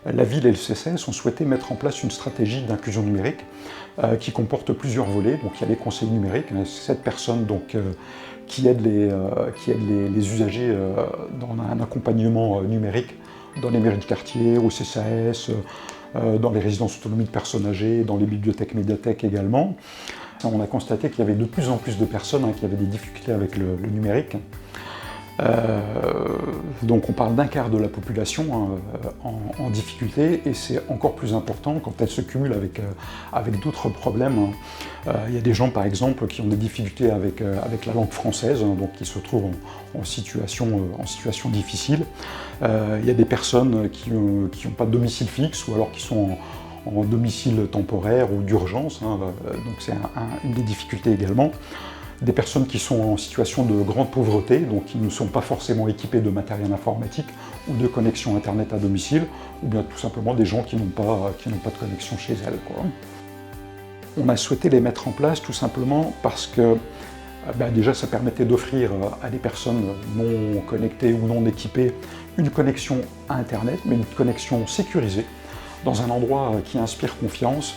la ville et le CCAS ont souhaité mettre en place une stratégie d'inclusion numérique qui comporte plusieurs volets. Donc il y a les conseils numériques, 7 personnes donc, qui aident les usagers dans un accompagnement numérique dans les mairies de quartier, au CCAS, dans les résidences autonomie de personnes âgées, dans les bibliothèques, médiathèques également. On a constaté qu'il y avait de plus en plus de personnes qui avaient des difficultés avec le numérique. Donc on parle d'un quart de la population en difficulté, et c'est encore plus important quand elle se cumule avec d'autres problèmes. Il y a des gens par exemple qui ont des difficultés avec la langue française, donc qui se trouvent en situation difficile. Il y a des personnes qui n'ont pas de domicile fixe, ou alors qui sont en domicile temporaire ou d'urgence, donc c'est une des difficultés également. Des personnes qui sont en situation de grande pauvreté, donc qui ne sont pas forcément équipées de matériel informatique ou de connexion Internet à domicile, ou bien tout simplement des gens qui n'ont pas de connexion chez elles, quoi. On a souhaité les mettre en place tout simplement parce que déjà ça permettait d'offrir à des personnes non connectées ou non équipées une connexion à Internet, mais une connexion sécurisée, dans un endroit qui inspire confiance,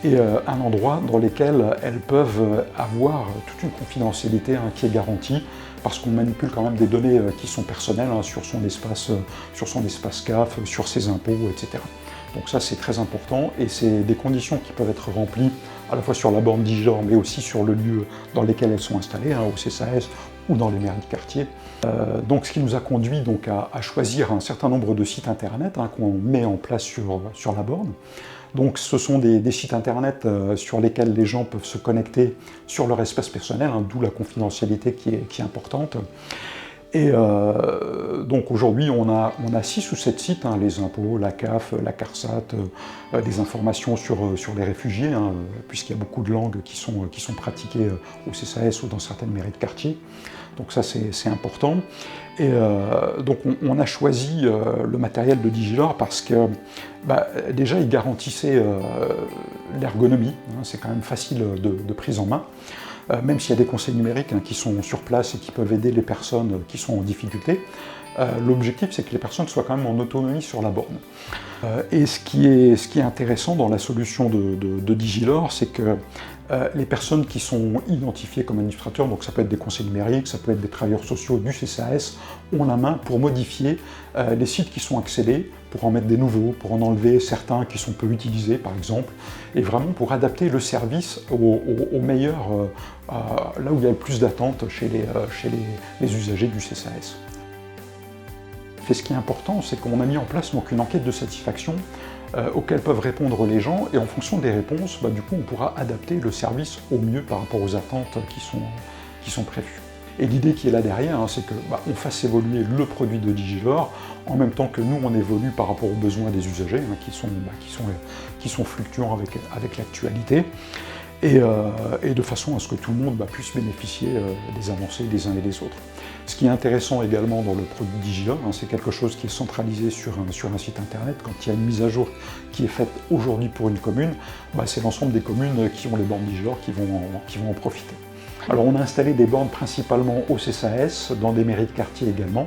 et un endroit dans lequel elles peuvent avoir toute une confidentialité qui est garantie, parce qu'on manipule quand même des données qui sont personnelles sur son espace CAF, sur ses impôts, etc. Donc ça c'est très important, et c'est des conditions qui peuvent être remplies à la fois sur la borne Digilor, mais aussi sur le lieu dans lequel elles sont installées, au CCAS ou dans les mairies de quartier. Donc ce qui nous a conduit donc à choisir un certain nombre de sites internet qu'on met en place sur la borne. Donc ce sont des sites internet sur lesquels les gens peuvent se connecter sur leur espace personnel, d'où la confidentialité qui est importante. Et donc aujourd'hui on a 6 ou 7 sites, les impôts, la CAF, la CARSAT, des informations sur les réfugiés, puisqu'il y a beaucoup de langues qui sont pratiquées au CCAS ou dans certaines mairies de quartier. Donc ça c'est important. Et donc on a choisi le matériel de Digilor parce que déjà il garantissait l'ergonomie, c'est quand même facile de prise en main. Même s'il y a des conseils numériques qui sont sur place et qui peuvent aider les personnes qui sont en difficulté, l'objectif c'est que les personnes soient quand même en autonomie sur la borne. Et ce qui est intéressant dans la solution de Digilor, c'est que les personnes qui sont identifiées comme administrateurs, donc ça peut être des conseils numériques, ça peut être des travailleurs sociaux du CCAS, ont la main pour modifier les sites qui sont accédés, pour en mettre des nouveaux, pour en enlever certains qui sont peu utilisés par exemple, et vraiment pour adapter le service au meilleur, là où il y a le plus d'attentes chez les usagers du CCAS. Et ce qui est important, c'est qu'on a mis en place donc une enquête de satisfaction auxquelles peuvent répondre les gens, et en fonction des réponses, du coup on pourra adapter le service au mieux par rapport aux attentes qui sont prévues. Et l'idée qui est là derrière, c'est qu'on fasse évoluer le produit de Digilor en même temps que nous on évolue par rapport aux besoins des usagers qui sont fluctuants avec l'actualité, et de façon à ce que tout le monde puisse bénéficier des avancées des uns et des autres. Ce qui est intéressant également dans le produit Digilor, c'est quelque chose qui est centralisé sur un site internet. Quand il y a une mise à jour qui est faite aujourd'hui pour une commune, c'est l'ensemble des communes qui ont les bornes Digilor qui vont en profiter. Alors on a installé des bornes principalement au CCAS, dans des mairies de quartier également.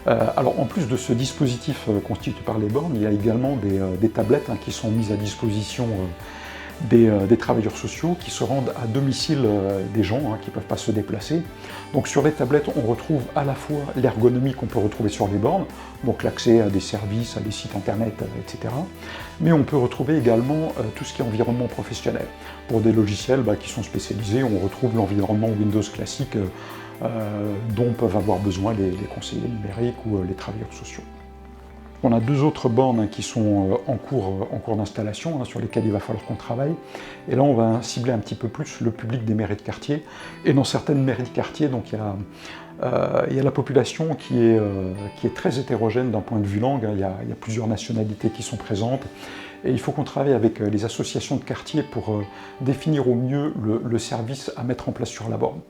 Alors en plus de ce dispositif constitué par les bornes, il y a également des tablettes qui sont mises à disposition des travailleurs sociaux qui se rendent à domicile des gens qui ne peuvent pas se déplacer. Donc sur les tablettes, on retrouve à la fois l'ergonomie qu'on peut retrouver sur les bornes, donc l'accès à des services, à des sites internet, etc. Mais on peut retrouver également tout ce qui est environnement professionnel. Pour des logiciels qui sont spécialisés, on retrouve l'environnement Windows classique dont peuvent avoir besoin les conseillers numériques ou les travailleurs sociaux. On a 2 autres bornes qui sont en cours d'installation, sur lesquelles il va falloir qu'on travaille. Et là, on va cibler un petit peu plus le public des mairies de quartier. Et dans certaines mairies de quartier, donc, il y a la population qui est très hétérogène d'un point de vue langue. Il y a plusieurs nationalités qui sont présentes. Et il faut qu'on travaille avec les associations de quartier pour définir au mieux le service à mettre en place sur la borne.